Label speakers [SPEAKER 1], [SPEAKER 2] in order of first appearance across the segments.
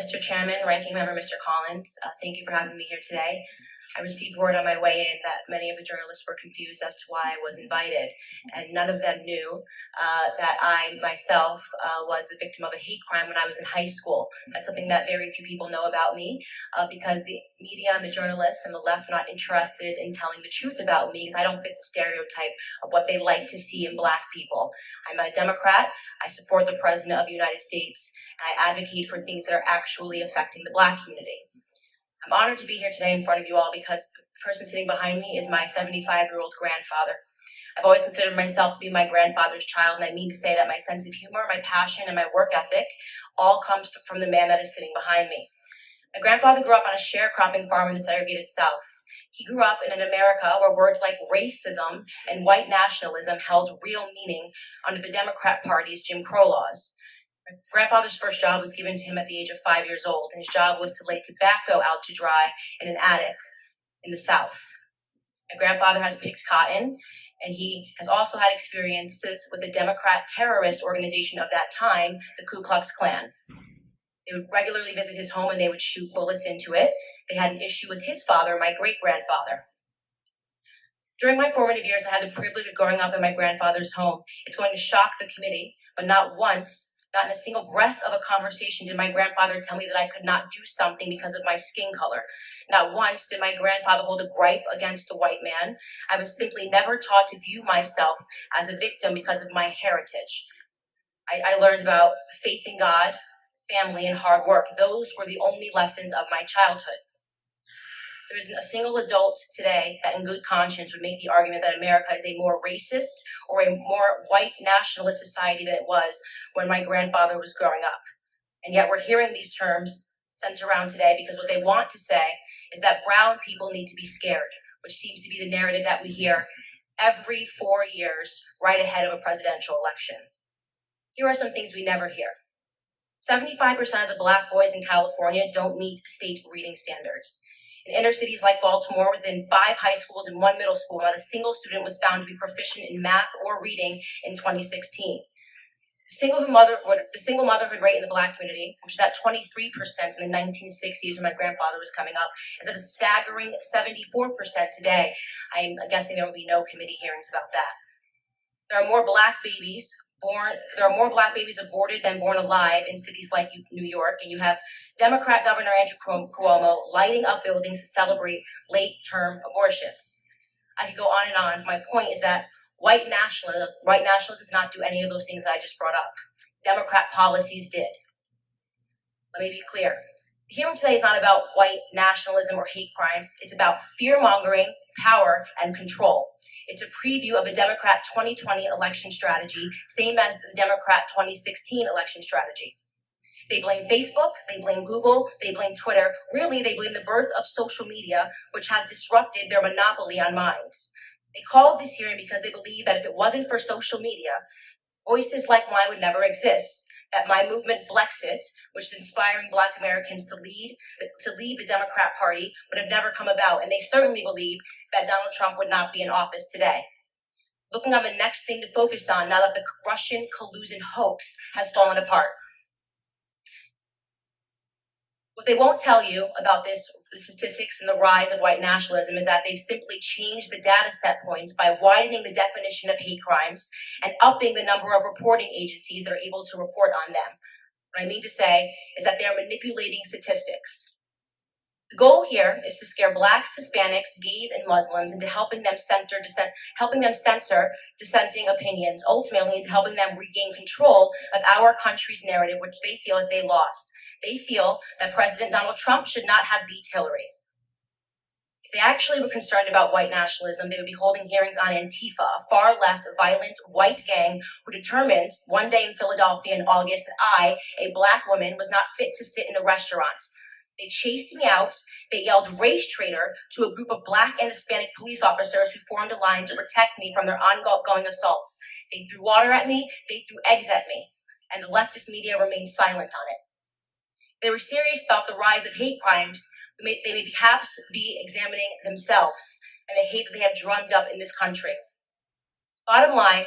[SPEAKER 1] Mr. Chairman, Ranking Member Mr. Collins, thank you for having me here today. I received word on my way in that many of the journalists were confused as to why I was invited, and none of them knew that I myself was the victim of a hate crime when I was in high school. That's something that very few people know about me because the media and the journalists and the left are not interested in telling the truth about me because I don't fit the stereotype of what they like to see in Black people. I'm a Democrat. I support the President of the United States, and I advocate for things that are actually affecting the Black community. I'm honored to be here today in front of you all because the person sitting behind me is my 75-year-old grandfather. I've always considered myself to be my grandfather's child, and I mean to say that my sense of humor, my passion, and my work ethic all comes from the man that is sitting behind me. My grandfather grew up on a sharecropping farm in the segregated South. He grew up in an America where words like racism and white nationalism held real meaning under the Democrat Party's Jim Crow laws. My grandfather's first job was given to him at the age of 5 years old, and his job was to lay tobacco out to dry in an attic in the South. My grandfather has picked cotton, and he has also had experiences with the Democrat terrorist organization of that time, the Ku Klux Klan. They would regularly visit his home and they would shoot bullets into it. They had an issue with his father, my great-grandfather. During my formative years, I had the privilege of growing up in my grandfather's home. It's going to shock the committee, but not once, not in a single breath of a conversation did my grandfather tell me that I could not do something because of my skin color. Not once did my grandfather hold a gripe against the white man. I was simply never taught to view myself as a victim because of my heritage. I learned about faith in God, family, and hard work. Those were the only lessons of my childhood. There isn't a single adult today that in good conscience would make the argument that America is a more racist or a more white nationalist society than it was when my grandfather was growing up. And yet we're hearing these terms sent around today because what they want to say is that brown people need to be scared, which seems to be the narrative that we hear every 4 years right ahead of a presidential election. Here are some things we never hear. 75% of the Black boys in California don't meet state reading standards. In inner cities like Baltimore, within 5 high schools and 1 middle school, not a single student was found to be proficient in math or reading in 2016. The single motherhood rate in the Black community, which was at 23% in the 1960s when my grandfather was coming up, is at a staggering 74% today. I'm guessing there will be no committee hearings about that. There are more Black babies aborted than born alive in cities like New York, and you have Democrat Governor Andrew Cuomo lighting up buildings to celebrate late-term abortions. I could go on and on. My point is that white nationalism does not do any of those things that I just brought up. Democrat policies did. Let me be clear. The hearing today is not about white nationalism or hate crimes. It's about fear-mongering, power, and control. It's a preview of the Democrat 2020 election strategy, same as the Democrat 2016 election strategy. They blame Facebook, they blame Google, they blame Twitter. Really, they blame the birth of social media, which has disrupted their monopoly on minds. They called this hearing because they believe that if it wasn't for social media, voices like mine would never exist. That my movement Blexit, which is inspiring Black Americans to leave the Democrat Party, would have never come about. And they certainly believe that Donald Trump would not be in office today. Looking on the next thing to focus on now that the Russian collusion hoax has fallen apart. What they won't tell you about the statistics and the rise of white nationalism is that they've simply changed the data set points by widening the definition of hate crimes and upping the number of reporting agencies that are able to report on them. What I mean to say is that they're manipulating statistics. The goal here is to scare Blacks, Hispanics, gays, and Muslims into helping them censor dissenting opinions, ultimately into helping them regain control of our country's narrative, which they feel that they lost. They feel that President Donald Trump should not have beat Hillary. If they actually were concerned about white nationalism, they would be holding hearings on Antifa, a far-left, violent white gang who determined one day in Philadelphia in August that I, a Black woman, was not fit to sit in the restaurant. They chased me out. They yelled race traitor to a group of Black and Hispanic police officers who formed a line to protect me from their ongoing assaults. They threw water at me. They threw eggs at me. And the leftist media remained silent on it. They were serious about the rise of hate crimes. They may perhaps be examining themselves and the hate that they have drummed up in this country. Bottom line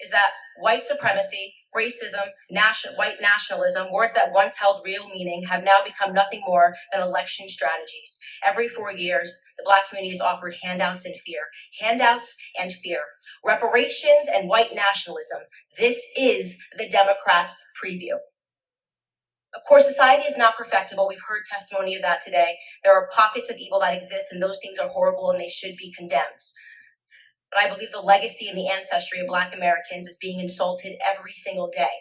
[SPEAKER 1] is that white supremacy, racism, white nationalism, words that once held real meaning, have now become nothing more than election strategies. Every 4 years, the Black community is offered handouts and fear. Handouts and fear. Reparations and white nationalism. This is the Democrat preview. Of course, society is not perfectible. We've heard testimony of that today. There are pockets of evil that exist, and those things are horrible and they should be condemned. But I believe the legacy and the ancestry of Black Americans is being insulted every single day.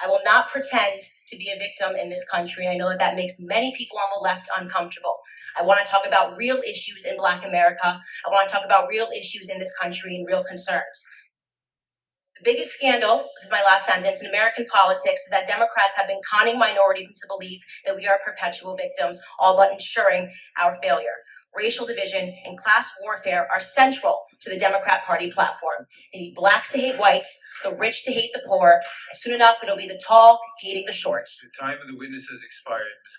[SPEAKER 1] I will not pretend to be a victim in this country. I know that that makes many people on the left uncomfortable. I want to talk about real issues in Black America. I want to talk about real issues in this country and real concerns. The biggest scandal, this is my last sentence, in American politics is that Democrats have been conning minorities into belief that we are perpetual victims, all but ensuring our failure. Racial division and class warfare are central to the Democrat Party platform. They need blacks to hate whites, the rich to hate the poor, and soon enough it'll be the tall hating the short.
[SPEAKER 2] The time of the witness has expired. Ms.